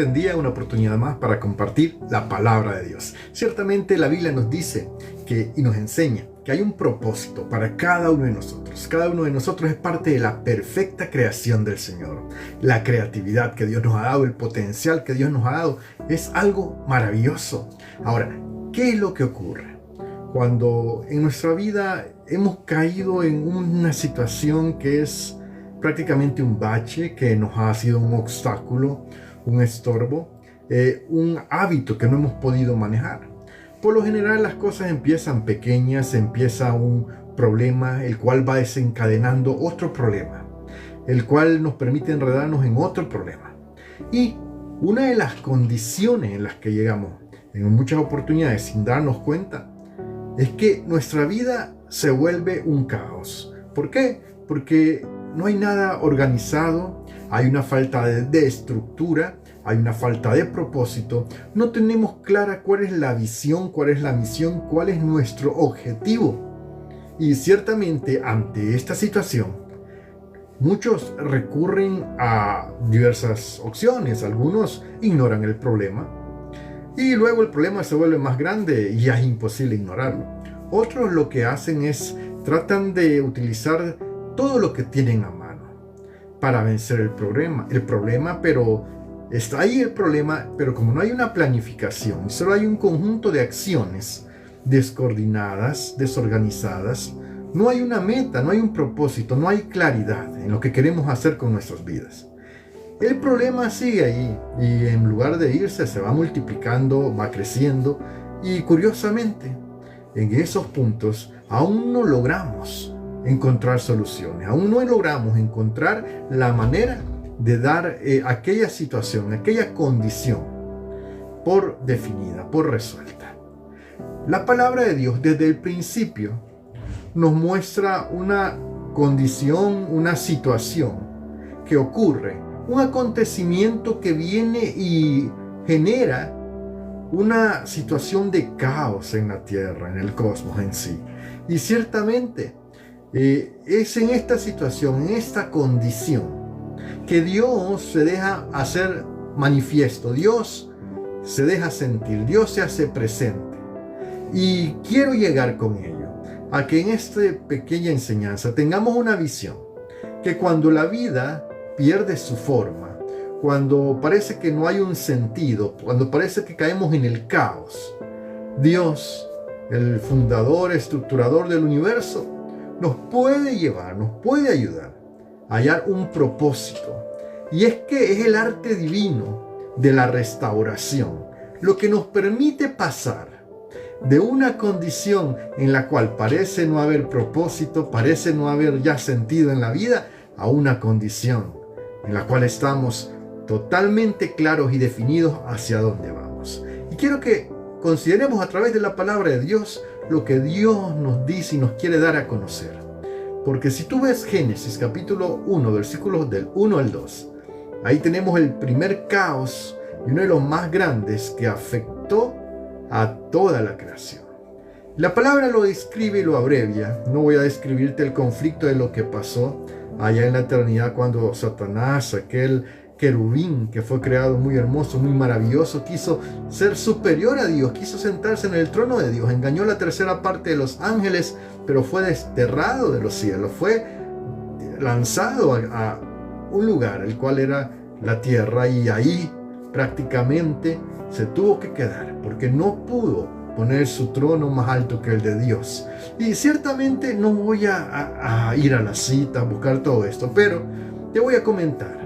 En día una oportunidad más para compartir la palabra de Dios. Ciertamente la Biblia nos dice y nos enseña que hay un propósito para cada uno de nosotros. Cada uno de nosotros es parte de la perfecta creación del Señor. La creatividad que Dios nos ha dado, el potencial que Dios nos ha dado, es algo maravilloso. Ahora, ¿qué es lo que ocurre cuando en nuestra vida hemos caído en una situación que es prácticamente un bache, que nos ha sido un obstáculo, un estorbo, un hábito que no hemos podido manejar? Por lo general las cosas empiezan pequeñas, empieza un problema, el cual va desencadenando otro problema, el cual nos permite enredarnos en otro problema. Y una de las condiciones en las que llegamos en muchas oportunidades sin darnos cuenta es que nuestra vida se vuelve un caos. ¿Por qué? Porque no hay nada organizado, hay una falta de estructura, hay una falta de propósito, no tenemos clara cuál es la visión, cuál es la misión, cuál es nuestro objetivo. Y ciertamente ante esta situación, muchos recurren a diversas opciones. Algunos ignoran el problema y luego el problema se vuelve más grande y ya es imposible ignorarlo. Otros lo que hacen es tratan de utilizar todo lo que tienen a mano para vencer el problema, pero está ahí el problema, pero como no hay una planificación, solo hay un conjunto de acciones descoordinadas, desorganizadas, no hay una meta, no hay un propósito, no hay claridad en lo que queremos hacer con nuestras vidas. El problema sigue ahí y en lugar de irse se va multiplicando, va creciendo y curiosamente en esos puntos aún no logramos encontrar soluciones, aún no logramos encontrar la manera de dar aquella situación, aquella condición por definida, por resuelta. La palabra de Dios desde el principio nos muestra una condición, una situación que ocurre, un acontecimiento que viene y genera una situación de caos en la tierra, en el cosmos en sí. Y ciertamente es en esta situación, en esta condición, que Dios se deja hacer manifiesto, Dios se deja sentir, Dios se hace presente. Y quiero llegar con ello a que en esta pequeña enseñanza tengamos una visión, que cuando la vida pierde su forma, cuando parece que no hay un sentido, cuando parece que caemos en el caos, Dios, el fundador, estructurador del universo, nos puede llevar, nos puede ayudar a hallar un propósito. Y es que es el arte divino de la restauración lo que nos permite pasar de una condición en la cual parece no haber propósito, parece no haber ya sentido en la vida, a una condición en la cual estamos totalmente claros y definidos hacia dónde vamos. Y quiero que consideremos a través de la palabra de Dios lo que Dios nos dice y nos quiere dar a conocer. Porque si tú ves Génesis capítulo 1, versículos del 1 al 2, ahí tenemos el primer caos y uno de los más grandes que afectó a toda la creación. La palabra lo describe y lo abrevia. No voy a describirte el conflicto de lo que pasó allá en la eternidad cuando Satanás, aquel querubín que fue creado muy hermoso, muy maravilloso, quiso ser superior a Dios, quiso sentarse en el trono de Dios, engañó la tercera parte de los ángeles, pero fue desterrado de los cielos, fue lanzado a un lugar, el cual era la tierra, y ahí prácticamente se tuvo que quedar, porque no pudo poner su trono más alto que el de Dios. Y ciertamente no voy a ir a la cita, a buscar todo esto, pero te voy a comentar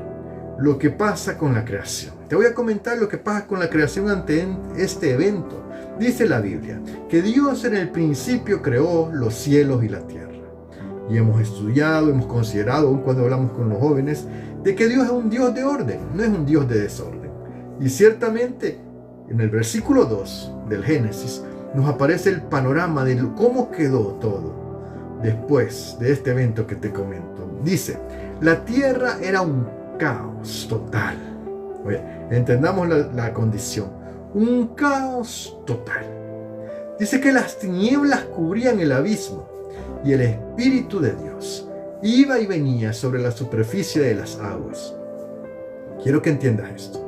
lo que pasa con la creación. Te voy a comentar lo que pasa con la creación ante este evento. Dice la Biblia que Dios en el principio creó los cielos y la tierra. Y hemos estudiado, hemos considerado, aun cuando hablamos con los jóvenes, de que Dios es un Dios de orden, no es un Dios de desorden. Y ciertamente en el versículo 2 del Génesis nos aparece el panorama de cómo quedó todo después de este evento que te comento. Dice, la tierra era un caos total. Oye, entendamos la condición. Un caos total. Dice que las tinieblas cubrían el abismo y el Espíritu de Dios iba y venía sobre la superficie de las aguas. Quiero que entiendas esto.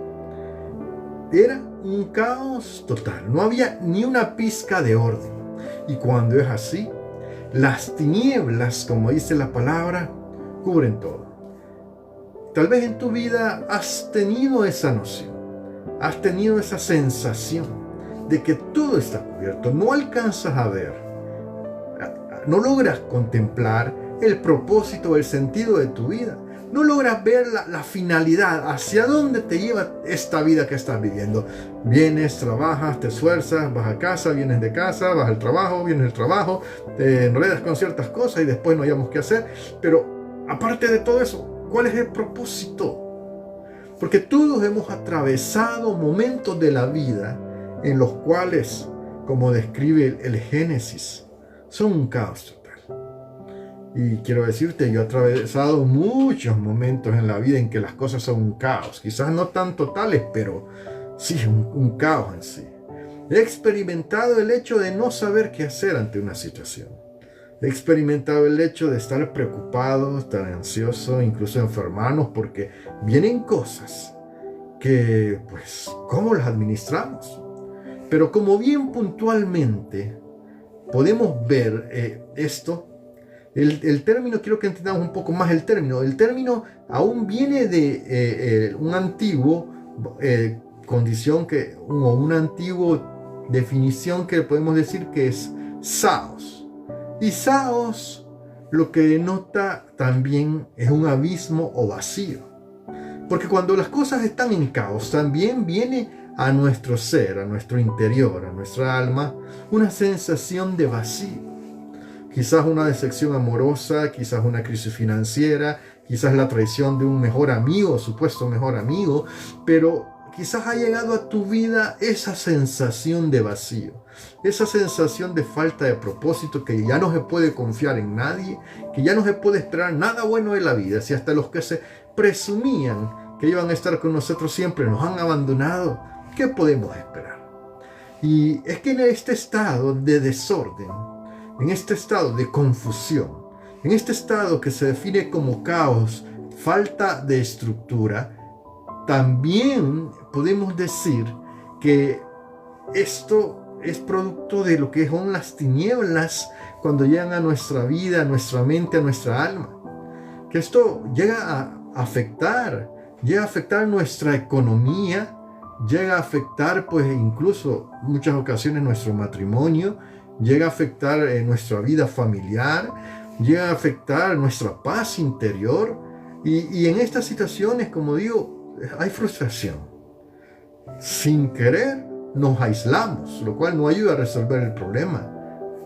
Era un caos total, no había ni una pizca de orden. Y cuando es así, las tinieblas, como dice la palabra, cubren todo. Tal vez en tu vida has tenido esa noción, has tenido esa sensación de que todo está cubierto, no alcanzas a ver, no logras contemplar el propósito, el sentido de tu vida. No logras ver la finalidad, hacia dónde te lleva esta vida que estás viviendo. Vienes, trabajas, te esfuerzas, vas a casa, vienes de casa, vas al trabajo, vienes del trabajo, te enredas con ciertas cosas y después no hayamos qué hacer. Pero aparte de todo eso, ¿cuál es el propósito? Porque todos hemos atravesado momentos de la vida en los cuales, como describe el Génesis, son un caos total. Y quiero decirte, yo he atravesado muchos momentos en la vida en que las cosas son un caos. Quizás no tan totales, pero sí un caos en sí. He experimentado el hecho de no saber qué hacer ante una situación. He experimentado el hecho de estar preocupado, estar ansioso, incluso enfermarnos, porque vienen cosas que, pues, ¿cómo las administramos? Pero como bien puntualmente podemos ver esto, el término, quiero que entendamos un poco más el término. El término aún viene de un antiguo condición o una antigua definición que podemos decir que es Saos. Y Saos lo que denota también es un abismo o vacío. Porque cuando las cosas están en caos, también viene a nuestro ser, a nuestro interior, a nuestra alma, una sensación de vacío. Quizás una decepción amorosa, quizás una crisis financiera, quizás la traición de un mejor amigo, supuesto mejor amigo, pero quizás ha llegado a tu vida esa sensación de vacío, esa sensación de falta de propósito, que ya no se puede confiar en nadie, que ya no se puede esperar nada bueno de la vida, si hasta los que se presumían que iban a estar con nosotros siempre nos han abandonado, ¿qué podemos esperar? Y es que en este estado de desorden, en este estado de confusión, en este estado que se define como caos, falta de estructura, también podemos decir que esto es producto de lo que son las tinieblas cuando llegan a nuestra vida, a nuestra mente, a nuestra alma. Que esto llega a afectar nuestra economía, llega a afectar pues incluso en muchas ocasiones nuestro matrimonio, llega a afectar nuestra vida familiar, llega a afectar nuestra paz interior y en estas situaciones, como digo, hay frustración. Sin querer nos aislamos, lo cual no ayuda a resolver el problema.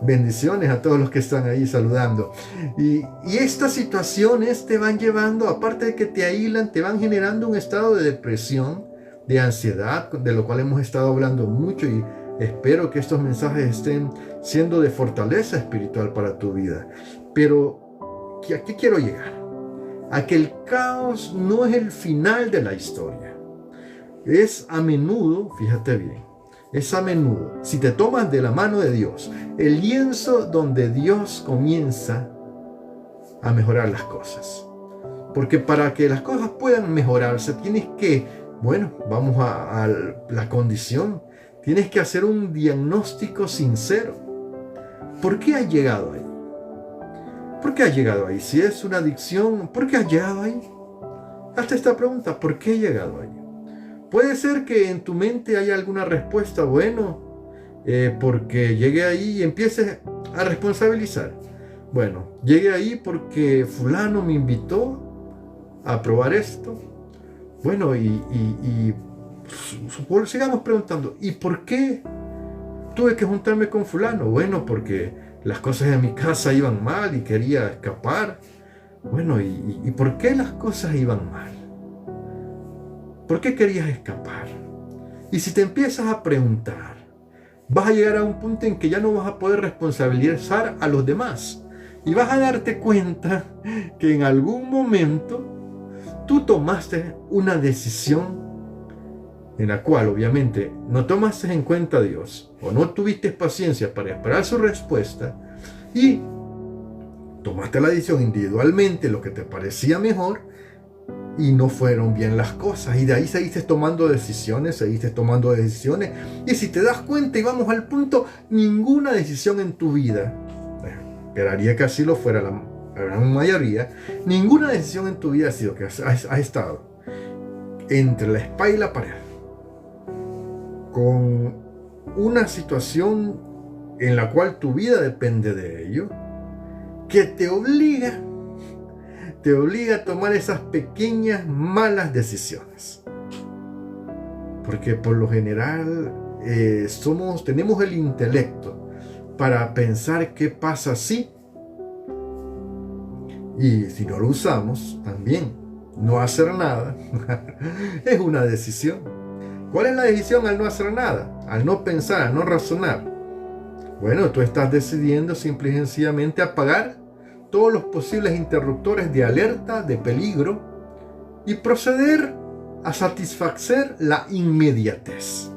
Bendiciones a todos los que están ahí saludando. Y estas situaciones te van llevando, aparte de que te aíslan, te van generando un estado de depresión, de ansiedad, de lo cual hemos estado hablando mucho y espero que estos mensajes estén siendo de fortaleza espiritual para tu vida. Pero, ¿a qué quiero llegar? A que el caos no es el final de la historia. Es a menudo, fíjate bien, es a menudo, si te tomas de la mano de Dios, el lienzo donde Dios comienza a mejorar las cosas. Porque para que las cosas puedan mejorarse, tienes que, vamos a la condición, tienes que hacer un diagnóstico sincero. ¿Por qué has llegado ahí? ¿Por qué has llegado ahí? Si es una adicción, ¿por qué has llegado ahí? Hazte esta pregunta, ¿por qué he llegado ahí? Puede ser que en tu mente haya alguna respuesta, porque llegué ahí y empieces a responsabilizar. Llegué ahí porque fulano me invitó a probar esto. Sigamos preguntando, ¿y por qué tuve que juntarme con fulano? Porque las cosas en mi casa iban mal y quería escapar. ¿Y por qué las cosas iban mal? ¿Por qué querías escapar? Y si te empiezas a preguntar, vas a llegar a un punto en que ya no vas a poder responsabilizar a los demás. Y vas a darte cuenta que en algún momento tú tomaste una decisión en la cual obviamente no tomaste en cuenta a Dios o no tuviste paciencia para esperar su respuesta y tomaste la decisión individualmente, lo que te parecía mejor, y no fueron bien las cosas. Y de ahí seguiste tomando decisiones. Y si te das cuenta, y vamos al punto, ninguna decisión en tu vida, esperaría que así lo fuera la gran mayoría, ninguna decisión en tu vida ha sido que has estado entre la espada y la pared, con una situación en la cual tu vida depende de ello, que te obliga a tomar esas pequeñas malas decisiones. Porque por lo general tenemos el intelecto para pensar qué pasa si, y si no lo usamos, también no hacer nada es una decisión. ¿Cuál es la decisión al no hacer nada? Al no pensar, al no razonar. Bueno, tú estás decidiendo simple y sencillamente apagar todos los posibles interruptores de alerta, de peligro, y proceder a satisfacer la inmediatez.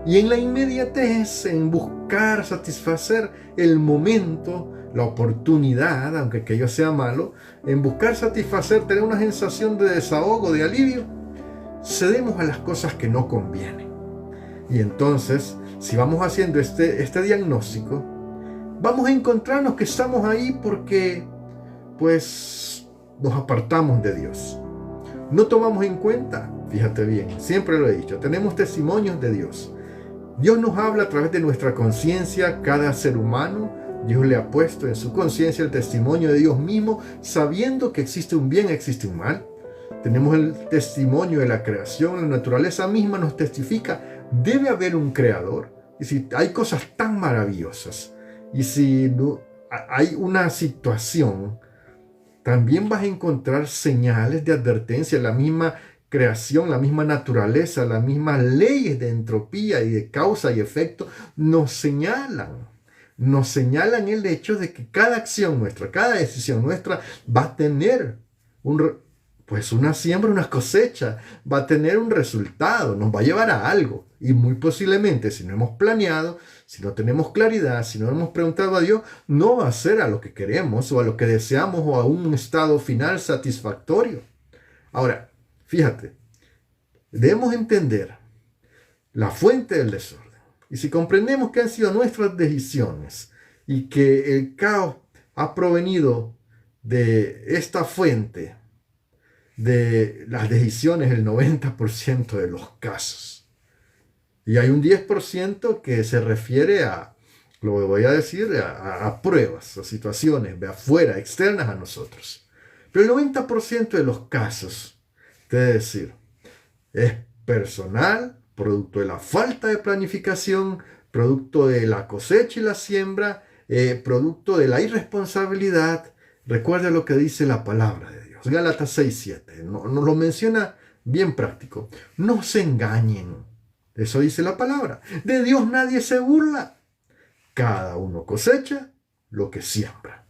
Y en la inmediatez, en buscar satisfacer el momento, la oportunidad, aunque aquello sea malo, en buscar satisfacer, tener una sensación de desahogo, de alivio, cedemos a las cosas que no convienen. Y entonces, si vamos haciendo este diagnóstico, vamos a encontrarnos que estamos ahí porque, pues, nos apartamos de Dios. No tomamos en cuenta, fíjate bien, siempre lo he dicho, tenemos testimonios de Dios. Dios nos habla a través de nuestra conciencia, cada ser humano. Dios le ha puesto en su conciencia el testimonio de Dios mismo, sabiendo que existe un bien, existe un mal. Tenemos el testimonio de la creación, la naturaleza misma nos testifica, debe haber un creador. Y si hay cosas tan maravillosas, y si no, hay una situación, también vas a encontrar señales de advertencia. La misma creación, la misma naturaleza, las mismas leyes de entropía y de causa y efecto nos señalan el hecho de que cada acción nuestra, cada decisión nuestra va a tener una siembra, una cosecha, va a tener un resultado, nos va a llevar a algo. Y muy posiblemente, si no hemos planeado, si no tenemos claridad, si no hemos preguntado a Dios, no va a ser a lo que queremos o a lo que deseamos o a un estado final satisfactorio. Ahora, fíjate, debemos entender la fuente del desorden. Y si comprendemos que han sido nuestras decisiones y que el caos ha provenido de esta fuente, de las decisiones, el 90% de los casos. Y hay un 10% que se refiere a, lo voy a decir, a pruebas, a situaciones de afuera, externas a nosotros. Pero el 90% de los casos, te he de decir, es personal, producto de la falta de planificación, producto de la cosecha y la siembra, producto de la irresponsabilidad. Recuerda lo que dice la palabra de Dios. Gálatas 6:7. Nos lo menciona bien práctico. No se engañen. Eso dice la palabra. De Dios nadie se burla. Cada uno cosecha lo que siembra.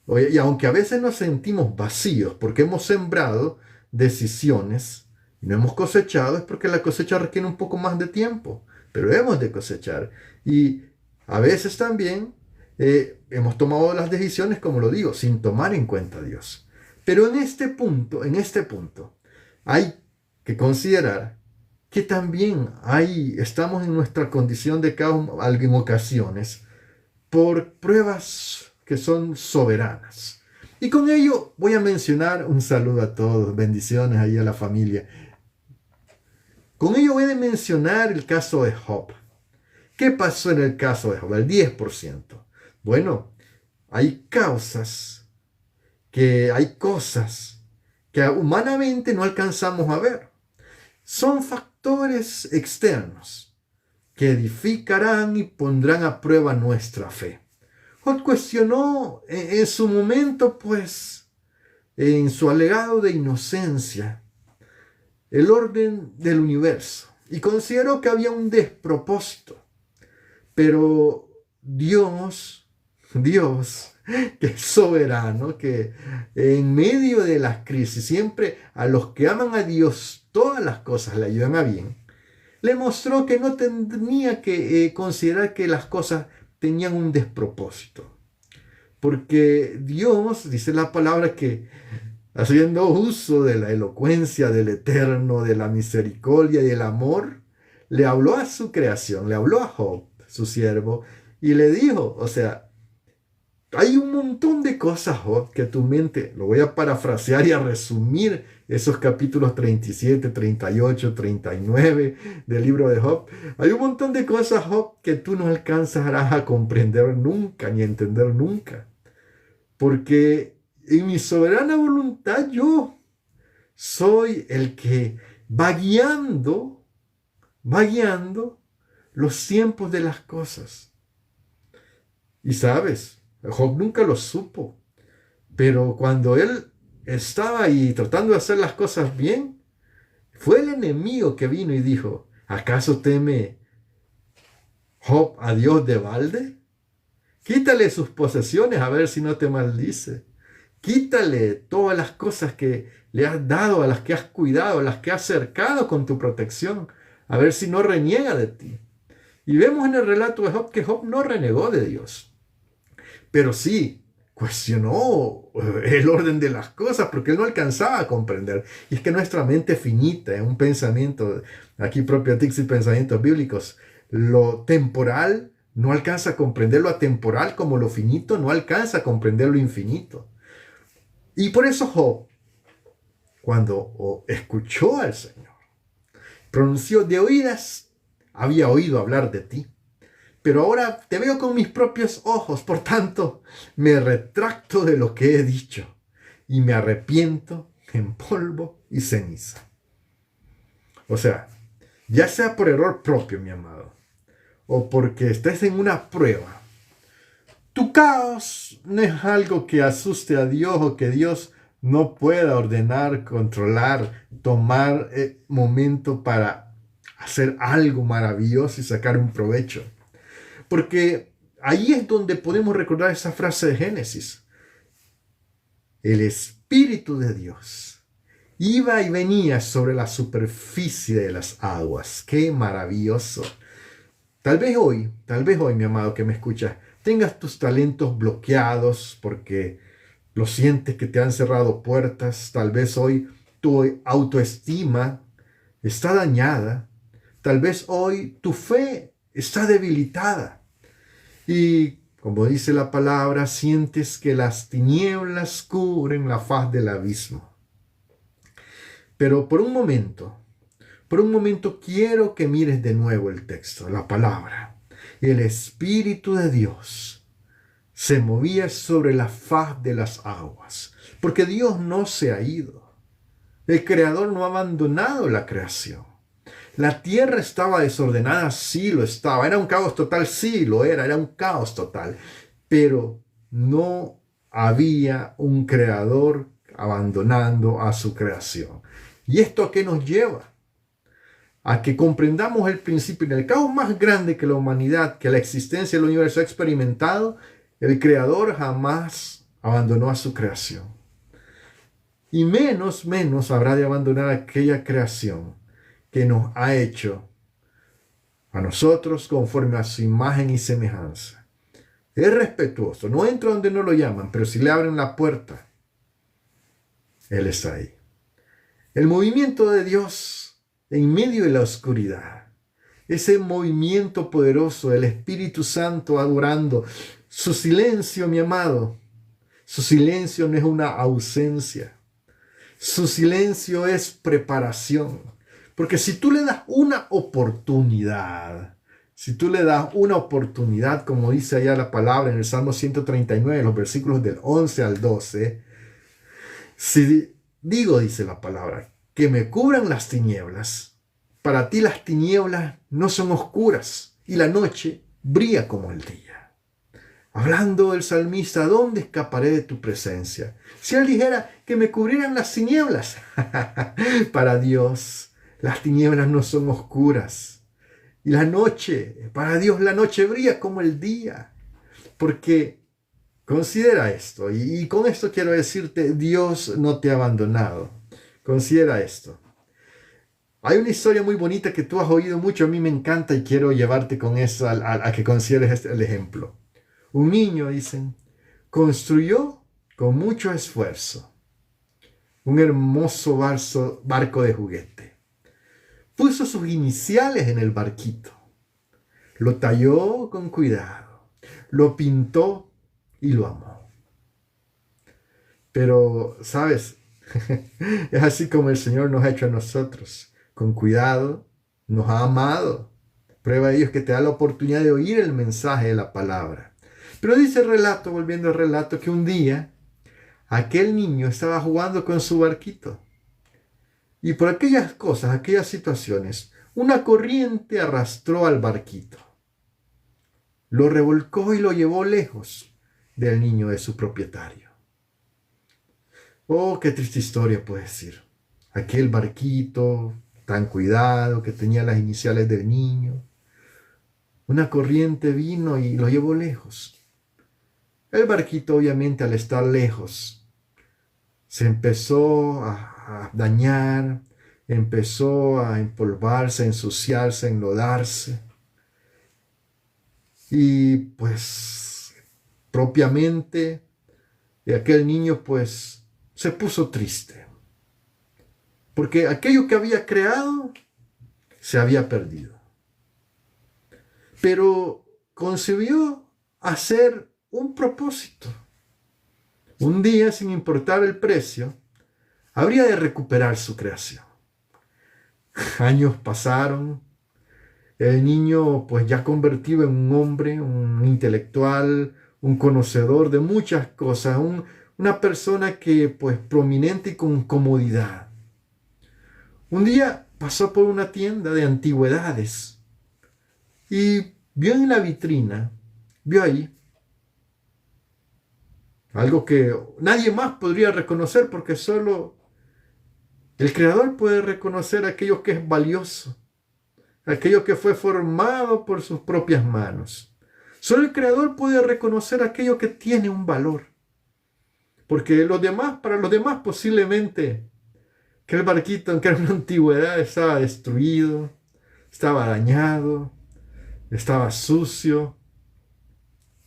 Oye, y aunque a veces nos sentimos vacíos porque hemos sembrado decisiones y no hemos cosechado, es porque la cosecha requiere un poco más de tiempo. Pero hemos de cosechar. Y a veces también hemos tomado las decisiones, como lo digo, sin tomar en cuenta a Dios. Pero en este punto, hay que considerar que también estamos en nuestra condición de caos en ocasiones por pruebas que son soberanas. Y con ello voy a mencionar un saludo a todos, bendiciones ahí a la familia. Con ello voy a mencionar el caso de Job. ¿Qué pasó en el caso de Job? El 10%. Bueno, hay cosas que humanamente no alcanzamos a ver. Son factores externos que edificarán y pondrán a prueba nuestra fe. Job cuestionó en su momento, en su alegado de inocencia, el orden del universo y consideró que había un despropósito. Pero Dios, que es soberano, que en medio de las crisis siempre a los que aman a Dios todas las cosas le ayudan a bien, le mostró que no tenía que considerar que las cosas tenían un despropósito. Porque Dios, dice la palabra, que haciendo uso de la elocuencia del Eterno, de la misericordia y el amor, le habló a su creación, le habló a Job, su siervo, y le dijo, o sea, hay un montón de cosas, Job, que tu mente, lo voy a parafrasear y a resumir esos capítulos 37, 38, 39 del libro de Job. Hay un montón de cosas, Job, que tú no alcanzarás a comprender nunca ni a entender nunca. Porque en mi soberana voluntad yo soy el que va guiando los tiempos de las cosas. Y sabes, Job nunca lo supo, pero cuando él estaba ahí tratando de hacer las cosas bien, fue el enemigo que vino y dijo, ¿acaso teme Job a Dios de balde? Quítale sus posesiones a ver si no te maldice. Quítale todas las cosas que le has dado, a las que has cuidado, a las que has cercado con tu protección, a ver si no reniega de ti. Y vemos en el relato de Job que Job no renegó de Dios, pero sí cuestionó el orden de las cosas porque él no alcanzaba a comprender. Y es que nuestra mente finita, es un pensamiento, aquí propio Dixie, pensamientos bíblicos, lo temporal no alcanza a comprender lo atemporal, como lo finito no alcanza a comprender lo infinito. Y por eso Job, cuando escuchó al Señor, pronunció: de oídas había oído hablar de ti, pero ahora te veo con mis propios ojos, por tanto me retracto de lo que he dicho y me arrepiento en polvo y ceniza. O sea, ya sea por error propio, mi amado, o porque estés en una prueba, tu caos no es algo que asuste a Dios o que Dios no pueda ordenar, controlar, tomar momento para hacer algo maravilloso y sacar un provecho. Porque ahí es donde podemos recordar esa frase de Génesis. El Espíritu de Dios iba y venía sobre la superficie de las aguas. ¡Qué maravilloso! Tal vez hoy, mi amado que me escuchas, tengas tus talentos bloqueados porque lo sientes que te han cerrado puertas. Tal vez hoy tu autoestima está dañada. Tal vez hoy tu fe está debilitada. Y como dice la palabra, sientes que las tinieblas cubren la faz del abismo. Pero por un momento quiero que mires de nuevo el texto, la palabra. El Espíritu de Dios se movía sobre la faz de las aguas, porque Dios no se ha ido. El Creador no ha abandonado la creación. La tierra estaba desordenada, sí lo estaba. Era un caos total, sí lo era un caos total. Pero no había un creador abandonando a su creación. ¿Y esto a qué nos lleva? A que comprendamos el principio. En el caos más grande que la humanidad, que la existencia del universo ha experimentado, el creador jamás abandonó a su creación. Y menos habrá de abandonar aquella creación que nos ha hecho a nosotros conforme a su imagen y semejanza. Es respetuoso, no entra donde no lo llaman, pero si le abren la puerta, Él está ahí. El movimiento de Dios en medio de la oscuridad, ese movimiento poderoso del Espíritu Santo adorando, su silencio, mi amado, su silencio no es una ausencia, su silencio es preparación. Porque si tú le das una oportunidad, como dice allá la palabra en el Salmo 139, los versículos del 11 al 12, si digo, dice la palabra, que me cubran las tinieblas, para ti las tinieblas no son oscuras y la noche brilla como el día. Hablando el salmista, ¿dónde escaparé de tu presencia? Si él dijera que me cubrieran las tinieblas, para Dios, las tinieblas no son oscuras. Y la noche, para Dios la noche brilla como el día. Porque considera esto, y con esto quiero decirte, Dios no te ha abandonado. Considera esto. Hay una historia muy bonita que tú has oído mucho, a mí me encanta y quiero llevarte con eso a que consideres el ejemplo. Un niño, dicen, construyó con mucho esfuerzo un hermoso barco de juguete. Puso sus iniciales en el barquito. Lo talló con cuidado, lo pintó y lo amó. Pero, ¿sabes? Es así como el Señor nos ha hecho a nosotros. Con cuidado, nos ha amado. Prueba de ello es que te da la oportunidad de oír el mensaje de la palabra. Pero dice el relato, volviendo al relato, que un día aquel niño estaba jugando con su barquito. Y por aquellas cosas, aquellas situaciones, una corriente arrastró al barquito. Lo revolcó y lo llevó lejos del niño de su propietario. Oh, qué triste historia puede decir. Aquel barquito tan cuidado que tenía las iniciales del niño. Una corriente vino y lo llevó lejos. El barquito, obviamente, al estar lejos, se empezó a dañar, empezó a empolvarse, a ensuciarse, a enlodarse. Y pues, propiamente, aquel niño pues se puso triste. Porque aquello que había creado se había perdido. Pero concibió hacer un propósito. Un día, sin importar el precio, habría de recuperar su creación. Años pasaron. El niño, pues ya convertido en un hombre, un intelectual, un conocedor de muchas cosas, una persona que, pues, prominente y con comodidad. Un día pasó por una tienda de antigüedades y vio en la vitrina, vio ahí algo que nadie más podría reconocer porque solo el Creador puede reconocer aquello que es valioso, aquello que fue formado por sus propias manos. Solo el Creador puede reconocer aquello que tiene un valor. Porque para los demás posiblemente que el barquito, aunque era una antigüedad, estaba destruido, estaba dañado, estaba sucio.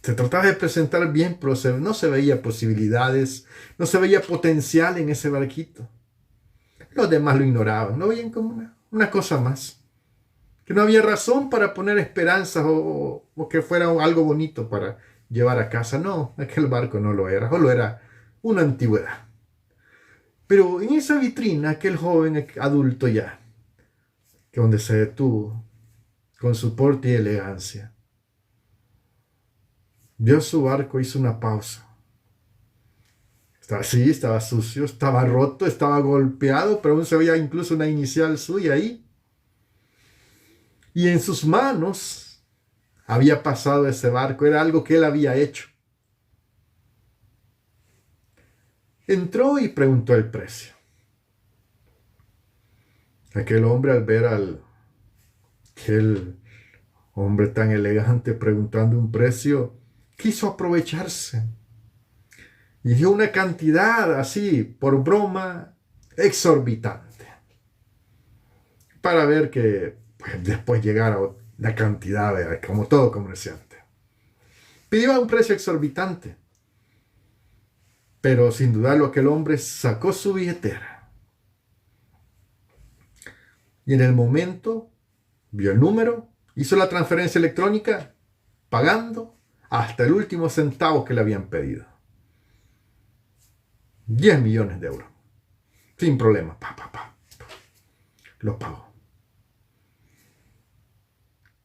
Se trataba de presentar bien, pero no se veía posibilidades, no se veía potencial en ese barquito. Los demás lo ignoraban, lo veían como una cosa más. Que no había razón para poner esperanzas o que fuera algo bonito para llevar a casa. No, aquel barco no lo era, solo era una antigüedad. Pero en esa vitrina, aquel joven adulto ya, que donde se detuvo, con su porte y elegancia, vio su barco, hizo una pausa. Estaba sucio, estaba roto, estaba golpeado, pero aún se veía incluso una inicial suya ahí. Y en sus manos había pasado ese barco, era algo que él había hecho. Entró y preguntó el precio. Aquel hombre, al ver aquel hombre tan elegante preguntando un precio, quiso aprovecharse y dio una cantidad así, por broma, exorbitante, para ver que pues, después llegara la cantidad, como todo comerciante. Pidió un precio exorbitante, pero sin dudarlo aquel hombre sacó su billetera y en el momento vio el número, hizo la transferencia electrónica, pagando hasta el último centavo que le habían pedido. 10 millones de euros. Sin problema. Lo pagó.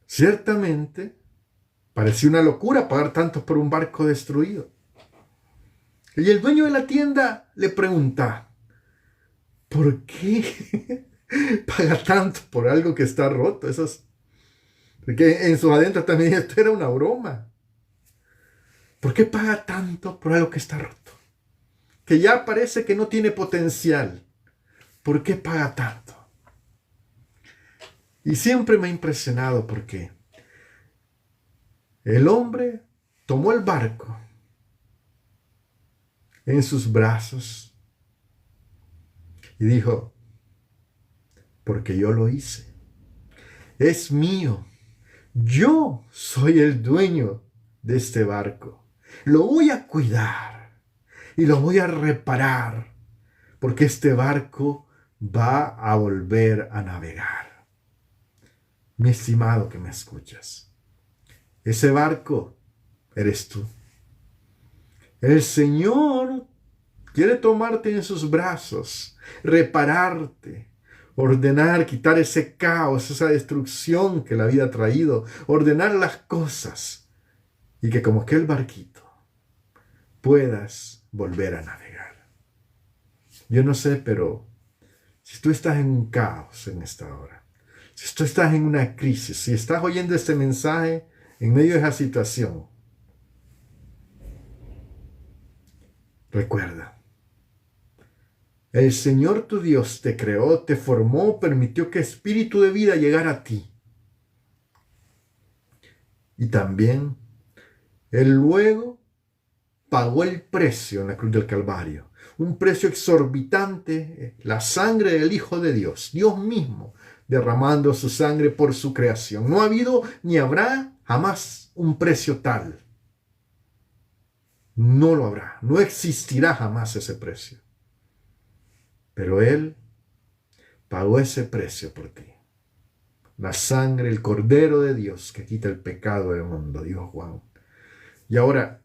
Ciertamente, parecía una locura pagar tanto por un barco destruido. Y el dueño de la tienda le pregunta, ¿por qué paga tanto por algo que está roto? Porque en sus adentros también esto era una broma. ¿Por qué paga tanto por algo que está roto? Que ya parece que no tiene potencial. ¿Por qué paga tanto? Y siempre me ha impresionado porque el hombre tomó el barco en sus brazos y dijo, porque yo lo hice. Es mío. Yo soy el dueño de este barco. Lo voy a cuidar y lo voy a reparar porque este barco va a volver a navegar. Mi estimado que me escuchas, ese barco eres tú. El Señor quiere tomarte en sus brazos, repararte, ordenar, quitar ese caos, esa destrucción que la vida ha traído, ordenar las cosas y que como aquel barquito puedas volver a navegar. Yo no sé, pero si tú estás en un caos en esta hora, si tú estás en una crisis, si estás oyendo este mensaje en medio de esa situación, recuerda, el Señor tu Dios te creó, te formó, permitió que espíritu de vida llegara a ti. Y también Él luego pagó el precio en la cruz del Calvario. Un precio exorbitante, la sangre del Hijo de Dios, Dios mismo, derramando su sangre por su creación. No ha habido ni habrá jamás un precio tal. No lo habrá, no existirá jamás ese precio. Pero Él pagó ese precio por ti. La sangre, el Cordero de Dios que quita el pecado del mundo, dijo Juan. Y ahora,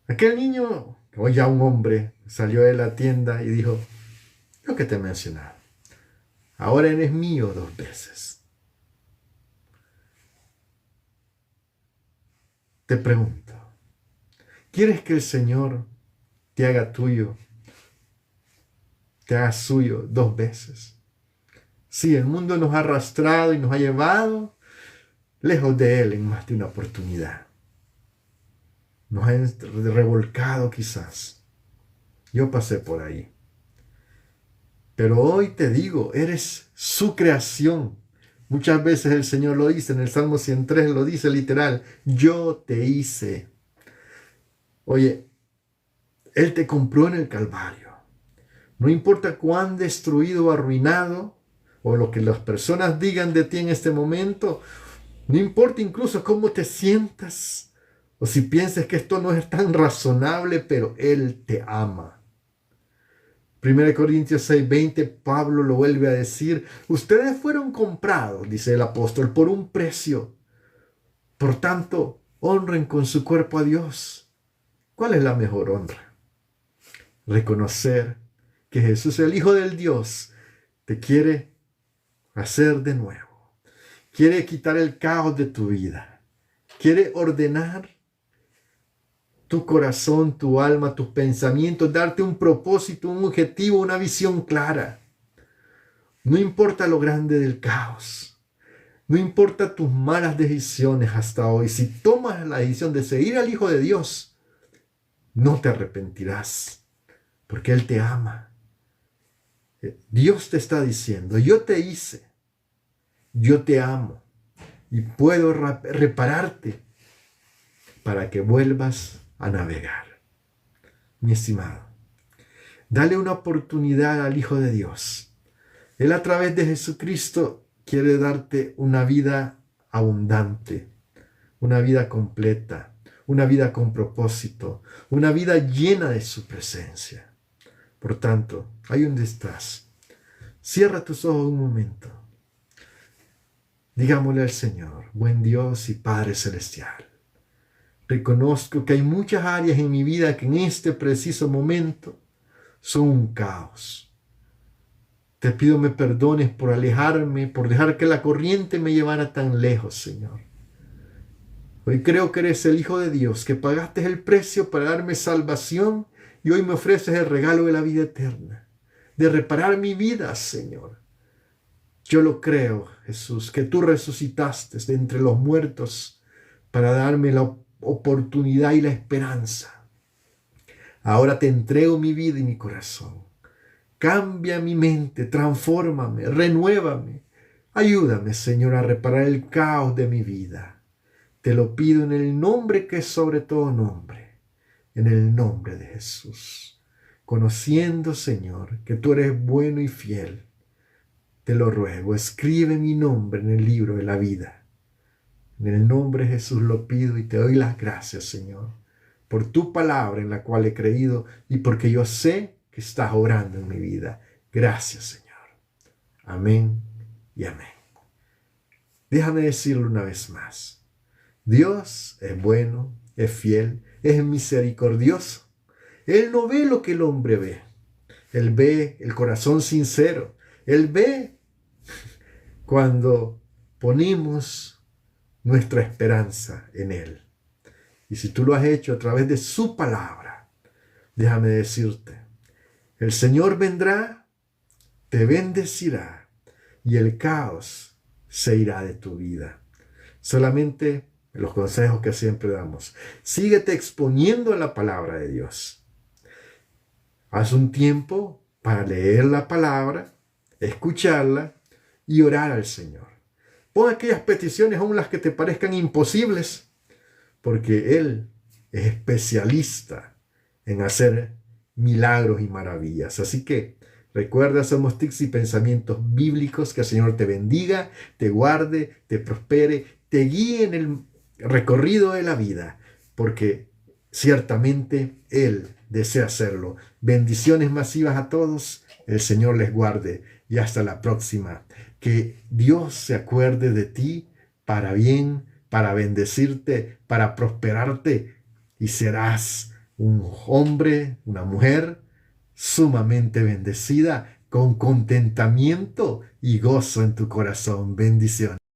aquel niño, hoy ya un hombre, salió de la tienda y dijo, lo que te mencionaba, ahora eres mío 2 veces. Te pregunto, ¿quieres que el Señor te haga tuyo, te haga suyo 2 veces? Sí, el mundo nos ha arrastrado y nos ha llevado lejos de Él en más de una oportunidad. Nos ha revolcado quizás. Yo pasé por ahí. Pero hoy te digo, eres su creación. Muchas veces el Señor lo dice, en el Salmo 103 lo dice literal, yo te hice. Oye, Él te compró en el Calvario. No importa cuán destruido o arruinado, o lo que las personas digan de ti en este momento, no importa incluso cómo te sientas, o si piensas que esto no es tan razonable, pero Él te ama. 1 Corintios 6:20, Pablo lo vuelve a decir, ustedes fueron comprados, dice el apóstol, por un precio. Por tanto, honren con su cuerpo a Dios. ¿Cuál es la mejor honra? Reconocer que Jesús, el Hijo del Dios, te quiere hacer de nuevo. Quiere quitar el caos de tu vida. Quiere ordenar tu corazón, tu alma, tus pensamientos, darte un propósito, un objetivo, una visión clara. No importa lo grande del caos. No importa tus malas decisiones hasta hoy. Si tomas la decisión de seguir al Hijo de Dios, no te arrepentirás, porque Él te ama. Dios te está diciendo, yo te hice, yo te amo y puedo repararte para que vuelvas a navegar. Mi estimado, dale una oportunidad al Hijo de Dios. Él a través de Jesucristo quiere darte una vida abundante, una vida completa, una vida con propósito, una vida llena de su presencia. Por tanto, ahí donde estás, cierra tus ojos un momento. Digámosle al Señor, buen Dios y Padre Celestial, reconozco que hay muchas áreas en mi vida que en este preciso momento son un caos. Te pido me perdones por alejarme, por dejar que la corriente me llevara tan lejos, Señor. Hoy creo que eres el Hijo de Dios, que pagaste el precio para darme salvación y hoy me ofreces el regalo de la vida eterna, de reparar mi vida, Señor. Yo lo creo, Jesús, que tú resucitaste de entre los muertos para darme la oportunidad y la esperanza. Ahora te entrego mi vida y mi corazón. Cambia mi mente, transfórmame, renuévame. Ayúdame, Señor, a reparar el caos de mi vida. Te lo pido en el nombre que es sobre todo nombre, en el nombre de Jesús. Conociendo, Señor, que tú eres bueno y fiel, te lo ruego, escribe mi nombre en el libro de la vida. En el nombre de Jesús lo pido y te doy las gracias, Señor, por tu palabra en la cual he creído y porque yo sé que estás obrando en mi vida. Gracias, Señor. Amén y amén. Déjame decirlo una vez más. Dios es bueno, es fiel, es misericordioso. Él no ve lo que el hombre ve. Él ve el corazón sincero. Él ve cuando ponemos nuestra esperanza en Él. Y si tú lo has hecho a través de su palabra, déjame decirte, el Señor vendrá, te bendecirá y el caos se irá de tu vida. Solamente los consejos que siempre damos. Síguete exponiendo a la palabra de Dios. Haz un tiempo para leer la palabra, escucharla y orar al Señor. Pon aquellas peticiones, aun las que te parezcan imposibles, porque Él es especialista en hacer milagros y maravillas. Así que recuerda, somos tips y pensamientos bíblicos. Que el Señor te bendiga, te guarde, te prospere, te guíe en el recorrido de la vida, porque ciertamente Él desea hacerlo. Bendiciones masivas a todos. El Señor les guarde y hasta la próxima. Que Dios se acuerde de ti para bien, para bendecirte, para prosperarte, y serás un hombre, una mujer sumamente bendecida, con contentamiento y gozo en tu corazón. Bendiciones.